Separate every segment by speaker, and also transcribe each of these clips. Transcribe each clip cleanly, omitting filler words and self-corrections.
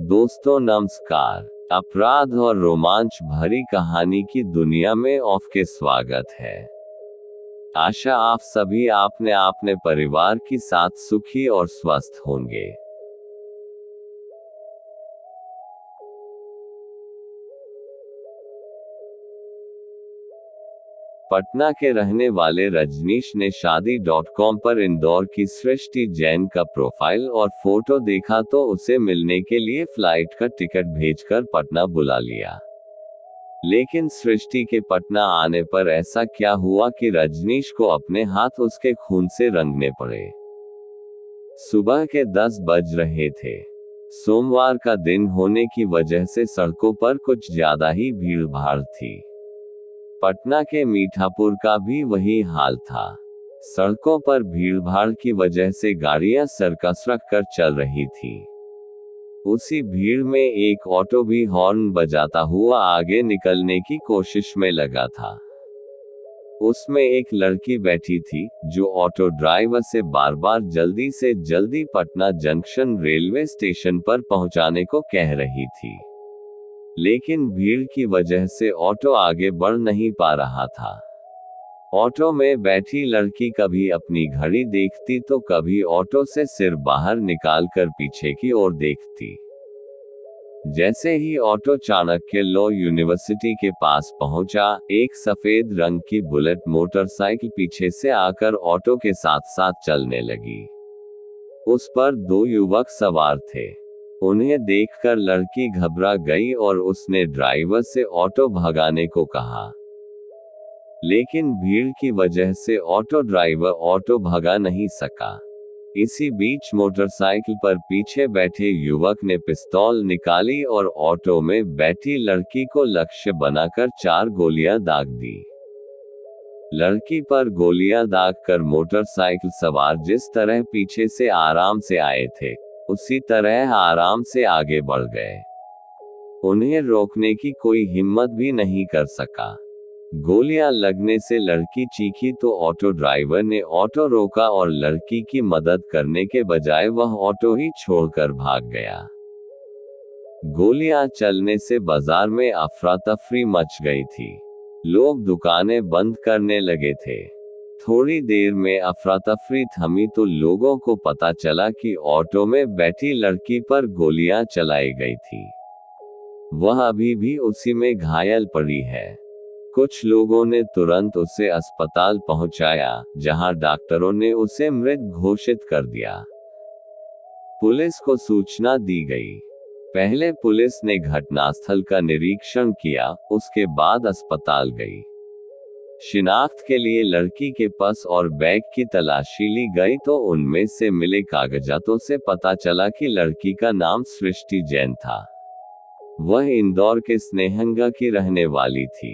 Speaker 1: दोस्तों नमस्कार। अपराध और रोमांच भरी कहानी की दुनिया में आपके स्वागत है। आशा आप सभी अपने अपने परिवार के साथ सुखी और स्वस्थ होंगे। पटना के रहने वाले रजनीश ने शादी.com पर इंदौर की सृष्टि जैन का प्रोफाइल और फोटो देखा तो उसे मिलने के लिए फ्लाइट का टिकट भेजकर पटना बुला लिया। लेकिन सृष्टि के पटना आने पर ऐसा क्या हुआ कि रजनीश को अपने हाथ उसके खून से रंगने पड़े। सुबह के 10 बज रहे थे। सोमवार का दिन होने की वजह से सड़कों पर कुछ ज्यादा ही भीड़ भाड़ थी। पटना के मीठापुर का भी वही हाल था। सड़कों पर भीड़भाड़ की वजह से गाड़ियां सर्कस रख कर चल रही थी। उसी भीड़ में एक ऑटो भी हॉर्न बजाता हुआ आगे निकलने की कोशिश में लगा था। उसमें एक लड़की बैठी थी जो ऑटो ड्राइवर से बार बार जल्दी से जल्दी पटना जंक्शन रेलवे स्टेशन पर पहुंचाने को कह रही थी। लेकिन भीड़ की वजह से ऑटो आगे बढ़ नहीं पा रहा था। ऑटो में बैठी लड़की कभी अपनी घड़ी देखती तो कभी ऑटो से सिर बाहर निकालकर पीछे की ओर देखती। जैसे ही ऑटो चाणक्य लॉ यूनिवर्सिटी के पास पहुंचा, एक सफेद रंग की बुलेट मोटरसाइकिल पीछे से आकर ऑटो के साथ साथ चलने लगी। उस पर 2 युवक सवार थे। उन्हें देखकर लड़की घबरा गई और उसने ड्राइवर से ऑटो भगाने को कहा। लेकिन भीड़ की वजह से ऑटो ड्राइवर ऑटो भगा नहीं सका। इसी बीच मोटरसाइकिल पर पीछे बैठे युवक ने पिस्तौल निकाली और ऑटो में बैठी लड़की को लक्ष्य बनाकर 4 गोलियां दाग दी। लड़की पर गोलियां दागकर मोटरसाइकिल सवार जिस तरह पीछे से आराम से आए थे, उसी तरह आराम से आगे बढ़ गए। उन्हें रोकने की कोई हिम्मत भी नहीं कर सका। गोलियां लगने से लड़की चीखी तो ऑटो ड्राइवर ने ऑटो रोका और लड़की की मदद करने के बजाय वह ऑटो ही छोड़कर भाग गया। गोलियां चलने से बाजार में अफरा तफरी मच गई थी। लोग दुकानें बंद करने लगे थे। थोड़ी देर में अफरा तफरी थमी तो लोगों को पता चला कि ऑटो में बैठी लड़की पर गोलियां चलाई गई थी। वह अभी भी उसी में घायल पड़ी है। कुछ लोगों ने तुरंत उसे अस्पताल पहुंचाया, जहां डॉक्टरों ने उसे मृत घोषित कर दिया। पुलिस को सूचना दी गई। पहले पुलिस ने घटनास्थल का निरीक्षण किया, उसके बाद अस्पताल गई। शिनाख्त के लिए लड़की के पर्स और बैग की तलाशी ली गई तो उनमें से मिले कागजातों से पता चला कि लड़की का नाम सृष्टि जैन था। वह इंदौर के स्नेहंगा की रहने वाली थी।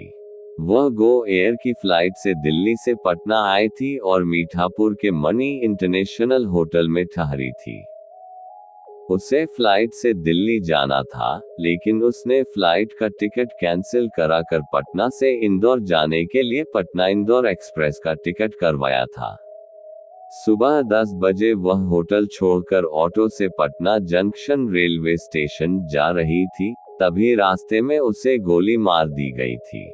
Speaker 1: वह गो एयर की फ्लाइट से दिल्ली से पटना आई थी और मीठापुर के मनी इंटरनेशनल होटल में ठहरी थी। उसे फ्लाइट से दिल्ली जाना था, लेकिन उसने फ्लाइट का टिकट कैंसिल कराकर पटना से इंदौर जाने के लिए पटना इंदौर एक्सप्रेस का टिकट करवाया था। सुबह 10 बजे वह होटल छोड़कर ऑटो से पटना जंक्शन रेलवे स्टेशन जा रही थी, तभी रास्ते में उसे गोली मार दी गई थी।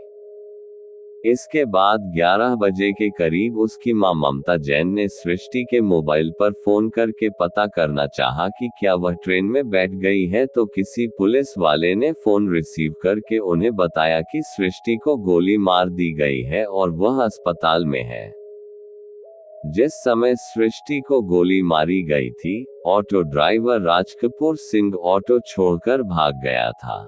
Speaker 1: इसके बाद 11 बजे के करीब उसकी मां ममता जैन ने सृष्टि के मोबाइल पर फोन करके पता करना चाहा कि क्या वह ट्रेन में बैठ गई है तो किसी पुलिस वाले ने फोन रिसीव करके उन्हें बताया कि सृष्टि को गोली मार दी गई है और वह अस्पताल में है। जिस समय सृष्टि को गोली मारी गई थी, auto driver Raj Kapoor Singh auto छोड़कर भाग गया था।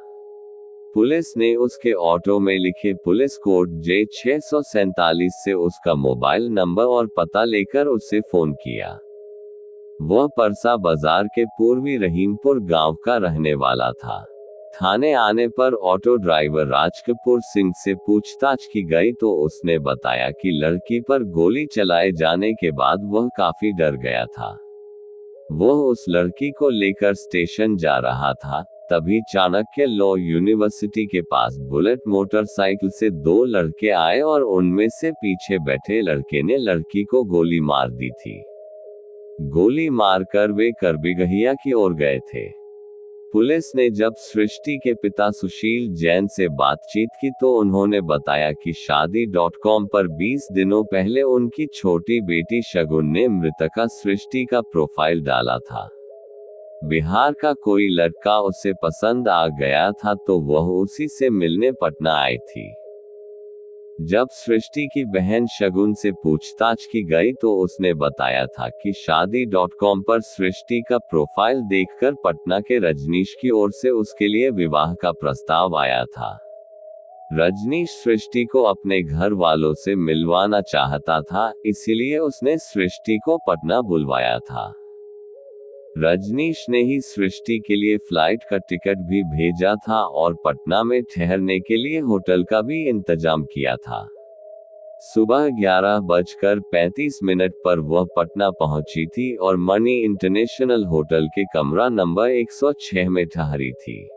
Speaker 1: पुलिस ने उसके ऑटो में लिखे पुलिस कोड J647 से उसका मोबाइल नंबर और पता लेकर उसे फोन किया। वह परसा बाजार के पूर्वी रहीमपुर गांव का रहने वाला था। थाने आने पर ऑटो ड्राइवर राजकपूर सिंह से पूछताछ की गई तो उसने बताया कि लड़की पर गोली चलाए जाने के बाद वह काफी डर गया था। वह उस लड़की को लेकर स्टेशन जा रहा था, तभी चाणक्य लॉ यूनिवर्सिटी के पास बुलेट मोटरसाइकिल से 2 लड़के आए और उनमें से पीछे बैठे लड़के ने लड़की को गोली मार दी थी। गोली मारकर वे करबिगहिया की ओर गए थे। पुलिस ने जब सृष्टि के पिता सुशील जैन से बातचीत की तो उन्होंने बताया कि शादी.com पर 20 दिनों पहले उनकी छोटी बेटी शगुन ने मृतका सृष्टि का प्रोफाइल डाला था। बिहार का कोई लड़का उसे पसंद आ गया था तो वह उसी से मिलने पटना आई थी। जब सृष्टि की बहन शगुन से पूछताछ की गई तो उसने बताया था कि शादी.com पर सृष्टि का प्रोफाइल देखकर पटना के रजनीश की ओर से उसके लिए विवाह का प्रस्ताव आया था। रजनीश सृष्टि को अपने घर वालों से मिलवाना चाहता था, इसीलिए उसने सृष्टि को पटना बुलवाया था। रजनीश ने ही सृष्टि के लिए फ्लाइट का टिकट भी भेजा था और पटना में ठहरने के लिए होटल का भी इंतजाम किया था। सुबह 11:35 पर वह पटना पहुंची थी और मनी इंटरनेशनल होटल के कमरा नंबर 106 में ठहरी थी।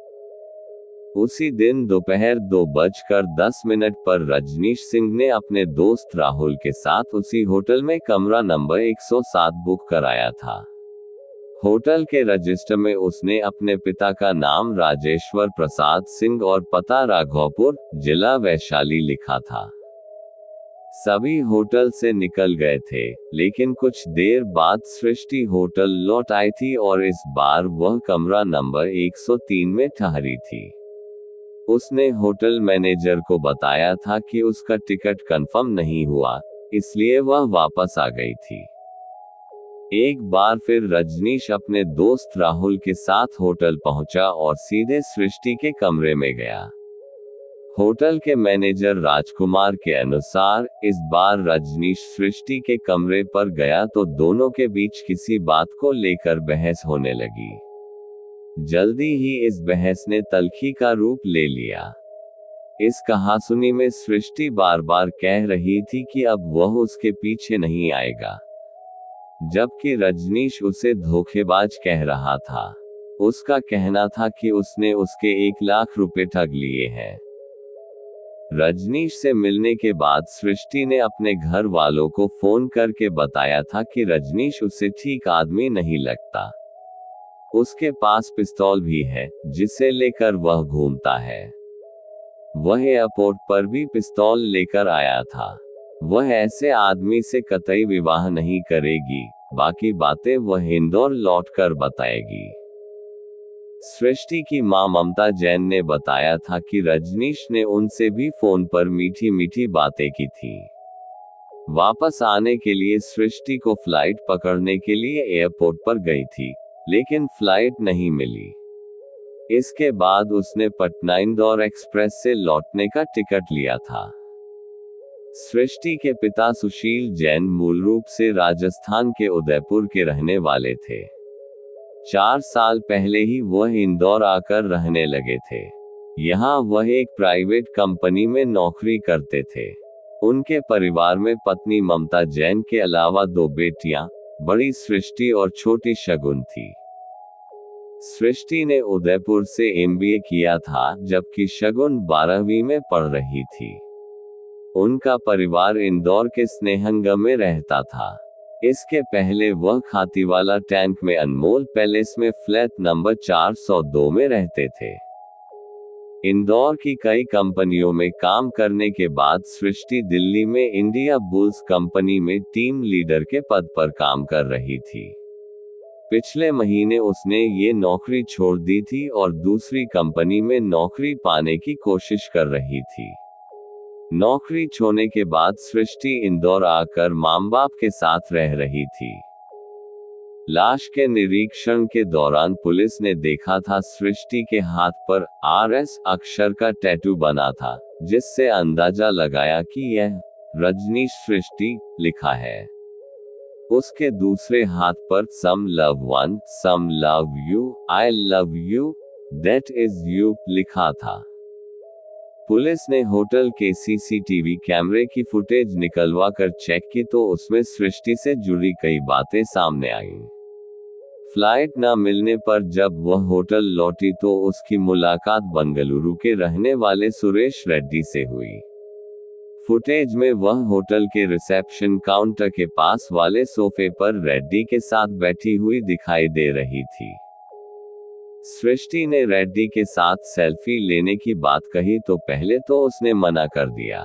Speaker 1: उसी दिन दोपहर 2:10 पर रजनीश सिंह ने अपने दोस्त राहुल के साथ उसी होटल में कमरा नंबर 107 बुक कराया था। होटल के रजिस्टर में उसने अपने पिता का नाम राजेश्वर प्रसाद सिंह और पता राघोपुर, जिला वैशाली लिखा था। सभी होटल से निकल गए थे, लेकिन कुछ देर बाद सृष्टि होटल लौट आई थी और इस बार वह कमरा नंबर 103 में ठहरी थी। उसने होटल मैनेजर को बताया था कि उसका टिकट कंफर्म नहीं हुआ, इसलिए वह वापस आ गई थी। एक बार फिर रजनीश अपने दोस्त राहुल के साथ होटल पहुंचा और सीधे सृष्टि के कमरे में गया। होटल के मैनेजर राजकुमार के अनुसार इस बार रजनीश सृष्टि के कमरे पर गया तो दोनों के बीच किसी बात को लेकर बहस होने लगी। जल्दी ही इस बहस ने तल्खी का रूप ले लिया। इस कहासुनी में सृष्टि बार बार कह रही थी कि अब वह उसके पीछे नहीं आएगा, जबकि रजनीश उसे धोखेबाज कह रहा था। उसका कहना था कि उसने उसके 1 लाख रुपए ठग लिए हैं। रजनीश से मिलने के बाद सृष्टि ने अपने घर वालों को फोन करके बताया था कि रजनीश उसे ठीक आदमी नहीं लगता। उसके पास पिस्तौल भी है, जिसे लेकर वह घूमता है। वह एयरपोर्ट पर भी पिस्तौल लेकर आया था। वह ऐसे आदमी से कतई विवाह नहीं करेगी, बाकी बातें वह इंदौर लौटकर बताएगी। सृष्टि की मां ममता जैन ने बताया था कि रजनीश ने उनसे भी फोन पर मीठी मीठी बातें की थी। वापस आने के लिए सृष्टि को फ्लाइट पकड़ने के लिए एयरपोर्ट पर गई थी, लेकिन फ्लाइट नहीं मिली। इसके बाद उसने पटना इंदौर एक्सप्रेस से लौटने का टिकट लिया था। सृष्टि के पिता सुशील जैन मूल रूप से राजस्थान के उदयपुर के रहने वाले थे। 4 साल पहले ही वह इंदौर आकर रहने लगे थे। यहाँ वह एक प्राइवेट कंपनी में नौकरी करते थे। उनके परिवार में पत्नी ममता जैन के अलावा 2 बेटियां, बड़ी सृष्टि और छोटी शगुन थी। सृष्टि ने उदयपुर से MBA किया था, जबकि शगुन 12वीं में पढ़ रही थी। उनका परिवार इंदौर के स्नेहंगा में रहता था। इसके पहले वह खातीवाला टैंक में अनमोल पैलेस में फ्लैट नंबर 402 में रहते थे। इंदौर की कई कंपनियों में काम करने के बाद सृष्टि दिल्ली में इंडिया बुल्स कंपनी में टीम लीडर के पद पर काम कर रही थी। पिछले महीने उसने ये नौकरी छोड़ दी थी और दूसरी कंपनी में नौकरी पाने की कोशिश कर रही थी। नौकरी छोड़ने के बाद सृष्टि इंदौर आकर मां बाप के साथ रह रही थी। लाश के निरीक्षण के दौरान पुलिस ने देखा था सृष्टि के हाथ पर RS अक्षर का टैटू बना था, जिससे अंदाजा लगाया कि यह रजनीश सृष्टि लिखा है। उसके दूसरे हाथ पर some love one, some love you, I love you, that is you लिखा था। पुलिस ने होटल के CCTV कैमरे की फुटेज निकलवा कर चेक की तो उसमें सृष्टि से जुड़ी कई बातें सामने आईं। फ्लाइट न मिलने पर जब वह होटल लौटी तो उसकी मुलाकात बंगलुरु के रहने वाले सुरेश रेड्डी से हुई। फुटेज में वह होटल के रिसेप्शन काउंटर के पास वाले सोफे पर रेड्डी के साथ बैठी हुई दिखाई दे रही थी। सृष्टि ने रेड्डी के साथ सेल्फी लेने की बात कही तो पहले तो उसने मना कर दिया।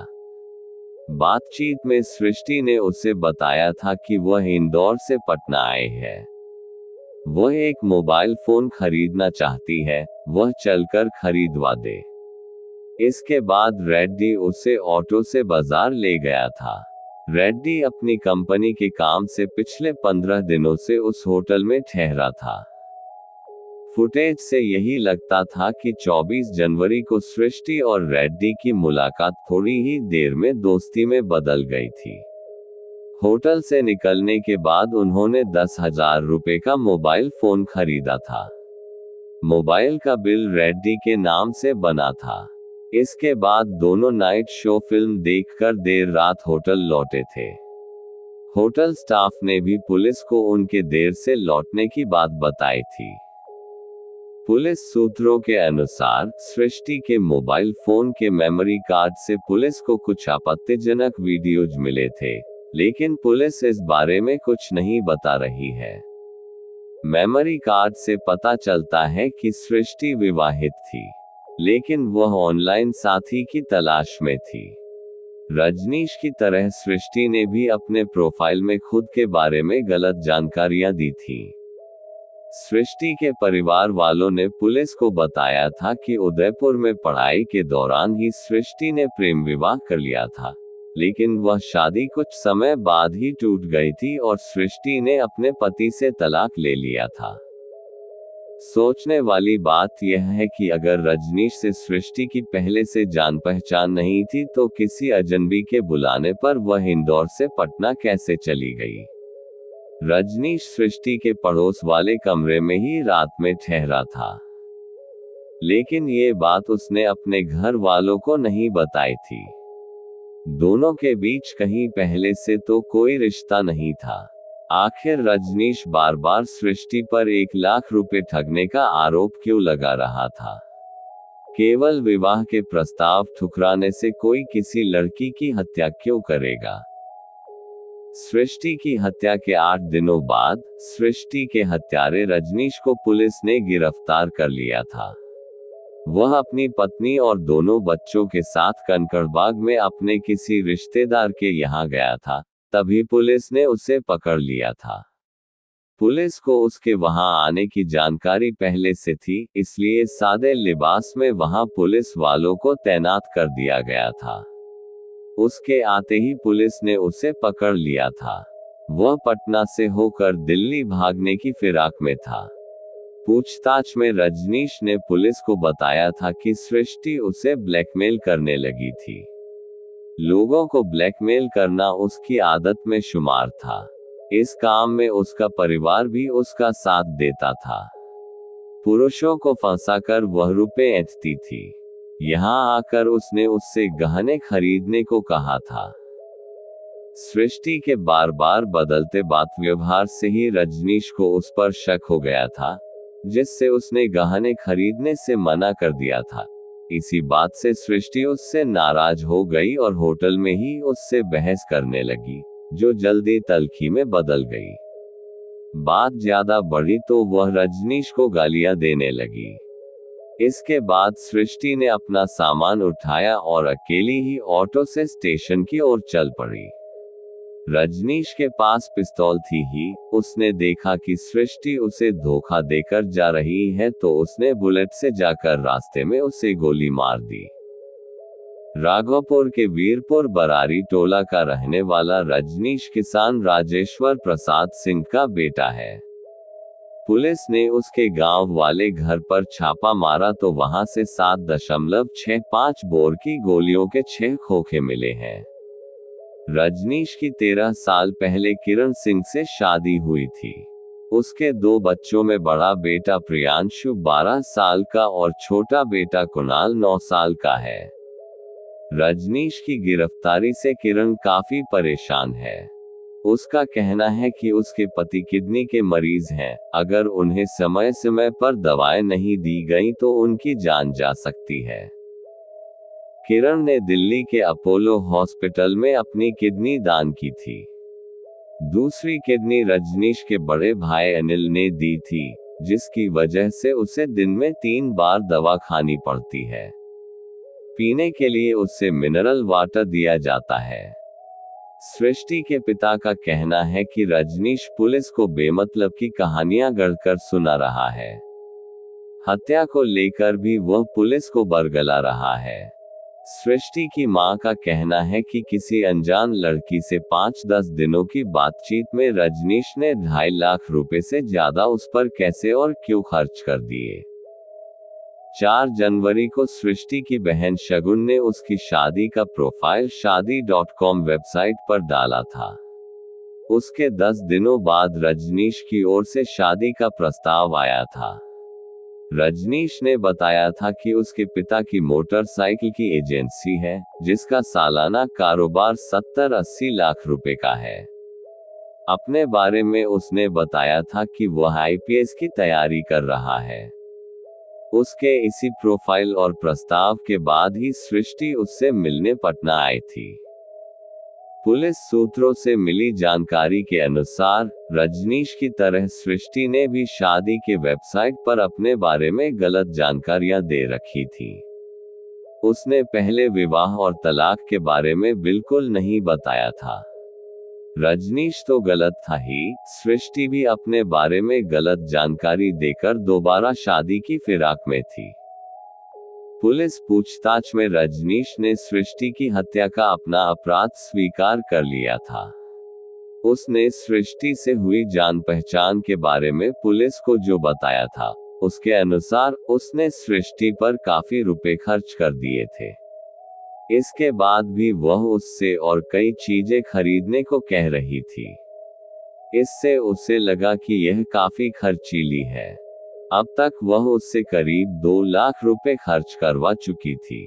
Speaker 1: बातचीत में सृष्टि ने उसे बताया था कि वह इंदौर से पटना आए है। वह एक मोबाइल फोन खरीदना चाहती है, वह चलकर खरीदवा दे। इसके बाद रेड्डी उसे ऑटो से बाजार ले गया था। रेड्डी अपनी कंपनी के काम से पिछले 15 दिनों से उस होटल में ठहरा था। फुटेज से यही लगता था कि 24 जनवरी को सृष्टि और रेड्डी की मुलाकात थोड़ी ही देर में दोस्ती में बदल गई थी। होटल से निकलने के बाद उन्होंने 10,000 रुपए का मोबाइल फोन खरीदा था। मोबाइल का बिल रेड्डी के नाम से बना था। इसके बाद दोनों नाइट शो फिल्म देखकर देर रात होटल लौटे थे। होटल स्टाफ ने भी पुलिस को उनके देर से लौटने की बात बताई थी। पुलिस सूत्रों के अनुसार सृष्टि के मोबाइल फोन के मेमोरी कार्ड से पुलिस को कुछ आपत्तिजनक वीडियोज मिले थे, लेकिन पुलिस इस बारे में कुछ नहीं बता रही है। मेमोरी कार्ड से पता चलता है कि सृष्टि विवाहित थी, लेकिन वह ऑनलाइन साथी की तलाश में थी। रजनीश की तरह सृष्टि ने भी अपने प्रोफाइल में खुद के बारे में गलत जानकारियां दी थी। सृष्टि के परिवार वालों ने पुलिस को बताया था कि उदयपुर में पढ़ाई के दौरान ही सृष्टि ने प्रेम विवाह कर लिया था, लेकिन वह शादी कुछ समय बाद ही टूट गई थी और सृष्टि ने अपने पति से तलाक ले लिया था। सोचने वाली बात यह है कि अगर रजनीश से सृष्टि की पहले से जान पहचान नहीं थी तो किसी अजनबी के बुलाने पर वह इंदौर से पटना कैसे चली गई। रजनीश सृष्टि के पड़ोस वाले कमरे में ही रात में ठहरा था, लेकिन ये बात उसने अपने घर वालों को नहीं बताई थी। दोनों के बीच कहीं पहले से तो कोई रिश्ता नहीं था। आखिर रजनीश बार बार सृष्टि पर 1 लाख रुपए ठगने का आरोप क्यों लगा रहा था? केवल विवाह के प्रस्ताव ठुकराने से कोई किसी लड़की की हत्या क्यों करेगा? सृष्टि की हत्या के 8 दिनों बाद सृष्टि के हत्यारे रजनीश को पुलिस ने गिरफ्तार कर लिया था। वह अपनी पत्नी और दोनों बच्चों के साथ कंकड़बाग में अपने किसी रिश्तेदार के यहाँ गया था, तभी पुलिस ने उसे पकड़ लिया था। पुलिस को उसके वहां आने की जानकारी पहले से थी, इसलिए सादे लिबास में वहां पुलिस वालों को तैनात कर दिया गया था। उसके आते ही पुलिस ने उसे पकड़ लिया था। वह पटना से होकर दिल्ली भागने की फिराक में था। पूछताछ में रजनीश ने पुलिस को बताया था कि सृष्टि उसे ब्लैकमेल करने लगी थी। लोगों को ब्लैकमेल करना उसकी आदत में शुमार था। इस काम में उसका परिवार भी उसका साथ देता था। पुरुषों को फंसाकर वह रुपए ऐंठती थी। यहाँ आकर उसने उससे गहने खरीदने को कहा था। सृष्टि के बार बार बदलते बात व्यवहार से ही रजनीश को उस पर शक हो गया था, जिससे उसने गहने खरीदने से मना कर दिया था। इसी बात से सृष्टि उससे नाराज हो गई और होटल में ही उससे बहस करने लगी, जो जल्दी तल्खी में बदल गई। बात ज्यादा बढ़ी तो वह रजनीश को गालियां देने लगी। इसके बाद सृष्टि ने अपना सामान उठाया और अकेली ही ऑटो से स्टेशन की ओर चल पड़ी। रजनीश के पास पिस्तौल थी ही। उसने देखा कि सृष्टि उसे धोखा देकर जा रही है तो उसने बुलेट से जाकर रास्ते में उसे गोली मार दी। राघवपुर के वीरपुर बरारी टोला का रहने वाला रजनीश किसान राजेश्वर प्रसाद सिंह का बेटा है। पुलिस ने उसके गांव वाले घर पर छापा मारा तो वहां से 7.65 बोर की गोलियों के 6 खोखे मिले हैं। रजनीश की 13 साल पहले किरण सिंह से शादी हुई थी। उसके 2 बच्चों में बड़ा बेटा प्रियांशु 12 साल का और छोटा बेटा कुणाल 9 साल का है। रजनीश की गिरफ्तारी से किरण काफी परेशान है। उसका कहना है कि उसके पति किडनी के मरीज हैं, अगर उन्हें समय समय पर दवाएं नहीं दी गई तो उनकी जान जा सकती है। किरण ने दिल्ली के अपोलो हॉस्पिटल में अपनी किडनी दान की थी। दूसरी किडनी रजनीश के बड़े भाई अनिल ने दी थी, जिसकी वजह से उसे दिन में 3 बार दवा खानी पड़ती है। पीने के लिए उसे मिनरल वाटर दिया जाता है। सृष्टि के पिता का कहना है कि रजनीश पुलिस को बेमतलब की कहानियां गढ़कर सुना रहा है। हत्या को लेकर भी वह पुलिस को बरगला रहा है। सृष्टि की मां का कहना है कि किसी अनजान लड़की से 5-10 दिनों की बातचीत में रजनीश ने 2.5 लाख रुपए से ज्यादा उस पर कैसे और क्यों खर्च कर दिए। 4 जनवरी को सृष्टि की बहन शगुन ने उसकी शादी का प्रोफाइल शादी.com वेबसाइट पर डाला था। उसके 10 दिनों बाद रजनीश की ओर से शादी का प्रस्ताव आया था। रजनीश ने बताया था कि उसके पिता की मोटरसाइकिल की एजेंसी है, जिसका सालाना कारोबार 70-80 लाख रुपए का है। अपने बारे में उसने बताया था कि वह आईपीएस की तैयारी कर रहा है। उसके इसी प्रोफाइल और प्रस्ताव के बाद ही सृष्टि उससे मिलने पटना आई थी। पुलिस सूत्रों से मिली जानकारी के अनुसार रजनीश की तरह सृष्टि ने भी शादी के वेबसाइट पर अपने बारे में गलत जानकारियां दे रखी थी। उसने पहले विवाह और तलाक के बारे में बिल्कुल नहीं बताया था। रजनीश तो गलत था ही, सृष्टि भी अपने बारे में गलत जानकारी देकर दोबारा शादी की फिराक में थी। पुलिस पूछताछ में रजनीश ने सृष्टि की हत्या का अपना अपराध स्वीकार कर लिया था। उसने सृष्टि से हुई जान पहचान के बारे में पुलिस को जो बताया था, उसके अनुसार उसने सृष्टि पर काफी रुपए खर्च कर दिए थे। इसके बाद भी वह उससे और कई चीजें खरीदने को कह रही थी। इससे उसे लगा कि यह काफी खर्चीली है। अब तक वह उससे करीब 2 लाख रुपए खर्च करवा चुकी थी।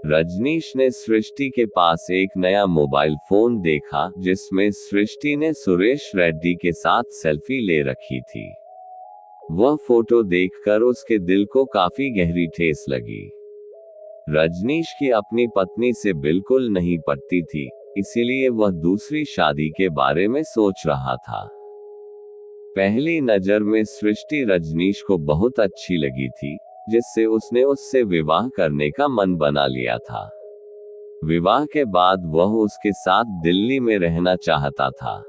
Speaker 1: रजनीश ने सृष्टि के पास एक नया मोबाइल फोन देखा, जिसमें सृष्टि ने सुरेश रेड्डी के साथ सेल्फी ले रखी थी। वह फोटो देखकर उसके दिल को काफी गहरी ठेस लगी। रजनीश की अपनी पत्नी से बिल्कुल नहीं पटती थी, इसीलिए वह दूसरी शादी के बारे में सोच रहा था। पहली नजर में सृष्टि रजनीश को बहुत अच्छी लगी थी, जिससे उसने उससे विवाह करने का मन बना लिया था। विवाह के बाद वह उसके साथ दिल्ली में रहना चाहता था,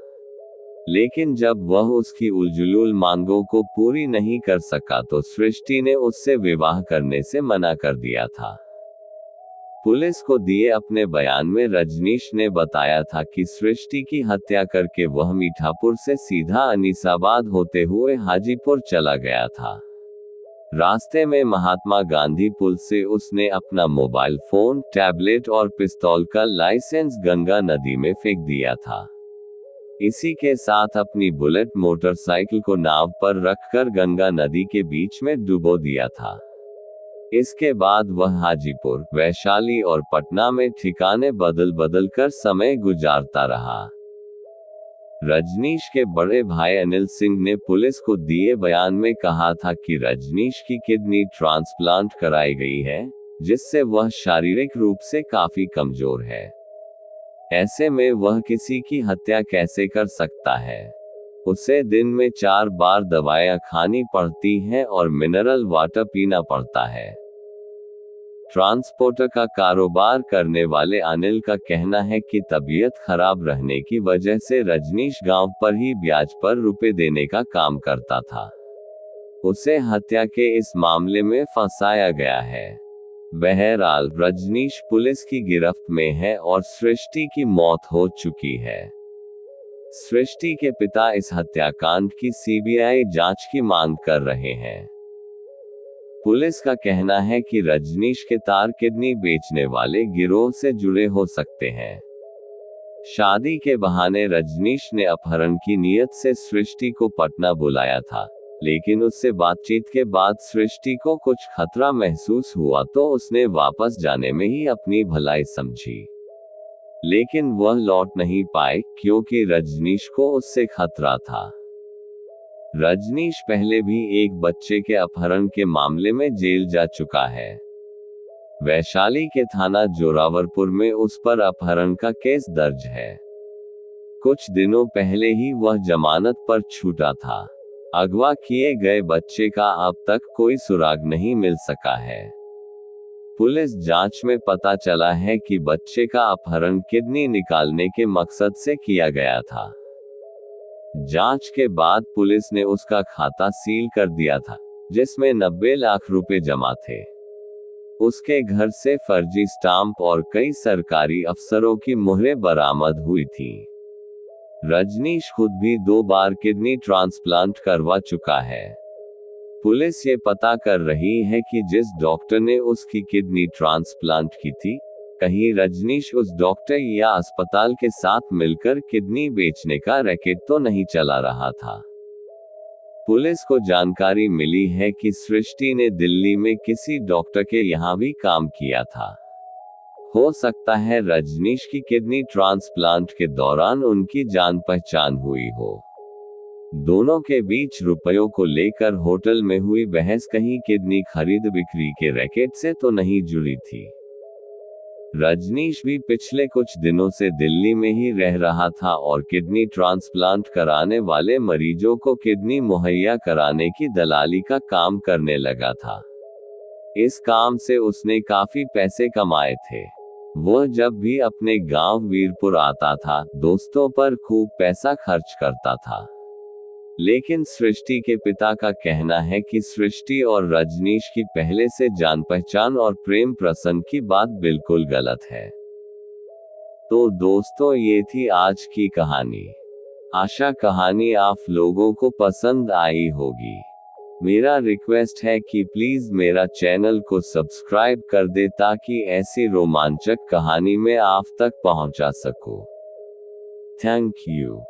Speaker 1: लेकिन जब वह उसकी उलझुल मांगों को पूरी नहीं कर सका तो सृष्टि ने उससे विवाह करने से मना कर दिया था। पुलिस को दिए अपने बयान में रजनीश ने बताया था कि सृष्टि की हत्या करके वह मीठापुर से सीधा अनीसाबाद होते हुए हाजीपुर चला गया था। रास्ते में महात्मा गांधी पुल से उसने अपना मोबाइल फोन, टैबलेट और पिस्तौल का लाइसेंस गंगा नदी में फेंक दिया था। इसी के साथ अपनी बुलेट मोटरसाइकिल को नाव पर रखकर गंगा नदी के बीच में डुबो दिया था। इसके बाद वह हाजीपुर, वैशाली और पटना में ठिकाने बदल बदल कर समय गुजारता रहा। रजनीश के बड़े भाई अनिल सिंह ने पुलिस को दिए बयान में कहा था कि रजनीश की किडनी ट्रांसप्लांट कराई गई है, जिससे वह शारीरिक रूप से काफी कमजोर है। ऐसे में वह किसी की हत्या कैसे कर सकता है। उसे दिन में 4 बार दवाएं खानी पड़ती हैं और मिनरल वाटर पीना पड़ता है। ट्रांसपोर्टर का कारोबार करने वाले अनिल का कहना है कि तबीयत खराब रहने की वजह से रजनीश गांव पर ही ब्याज पर रुपए देने का काम करता था। उसे हत्या के इस मामले में फंसाया गया है। बहरहाल रजनीश पुलिस की गिरफ्त में है और सृष्टि की मौत हो चुकी है। सृष्टि के पिता इस हत्याकांड की सीबीआई जांच की मांग कर रहे हैं। पुलिस का कहना है कि रजनीश के तार किडनी बेचने वाले गिरोह से जुड़े हो सकते हैं। शादी के बहाने रजनीश ने अपहरण की नीयत से सृष्टि को पटना बुलाया था, लेकिन उससे बातचीत के बाद सृष्टि को कुछ खतरा महसूस हुआ तो उसने वापस जाने में ही अपनी भलाई समझी। लेकिन वह लौट नहीं पाए क्योंकि रजनीश को उससे खतरा था। रजनीश पहले भी एक बच्चे के अपहरण के मामले में जेल जा चुका है। वैशाली के थाना जोरावरपुर में उस पर अपहरण का केस दर्ज है। कुछ दिनों पहले ही वह जमानत पर छूटा था। अगवा किए गए बच्चे का अब तक कोई सुराग नहीं मिल सका है। पुलिस जांच में पता चला है कि बच्चे का अपहरण किडनी निकालने के मकसद से किया गया था। जांच के बाद पुलिस ने उसका खाता सील कर दिया था, जिसमें 90 लाख रुपए जमा थे। उसके घर से फर्जी स्टाम्प और कई सरकारी अफसरों की मुहरें बरामद हुई थी। रजनीश खुद भी 2 बार किडनी ट्रांसप्लांट करवा चुका है। पुलिस ये पता कर रही है कि जिस डॉक्टर ने उसकी किडनी ट्रांसप्लांट की थी, कहीं रजनीश उस डॉक्टर या अस्पताल के साथ मिलकर किडनी बेचने का रैकेट तो नहीं चला रहा था। पुलिस को जानकारी मिली है कि सृष्टि ने दिल्ली में किसी डॉक्टर के यहाँ भी काम किया था। हो सकता है रजनीश की किडनी ट्रांसप्लांट के दौरान उनकी जान पहचान हुई हो। दोनों के बीच रुपयों को लेकर होटल में हुई बहस कहीं किडनी खरीद बिक्री के रैकेट से तो नहीं जुड़ी थी। रजनीश भी पिछले कुछ दिनों से दिल्ली में ही रह रहा था और किडनी ट्रांसप्लांट कराने वाले मरीजों को किडनी मुहैया कराने की दलाली का काम करने लगा था। इस काम से उसने काफी पैसे कमाए थे। वह जब भी अपने गांव वीरपुर आता था, दोस्तों पर खूब पैसा खर्च करता था। लेकिन सृष्टि के पिता का कहना है कि सृष्टि और रजनीश की पहले से जान पहचान और प्रेम प्रसंग की बात बिल्कुल गलत है। तो दोस्तों, ये थी आज की कहानी। आशा कहानी आप लोगों को पसंद आई होगी। मेरा रिक्वेस्ट है कि प्लीज मेरा चैनल को सब्सक्राइब कर दे ताकि ऐसी रोमांचक कहानी मैं आप तक पहुंचा सकूं। Thank you.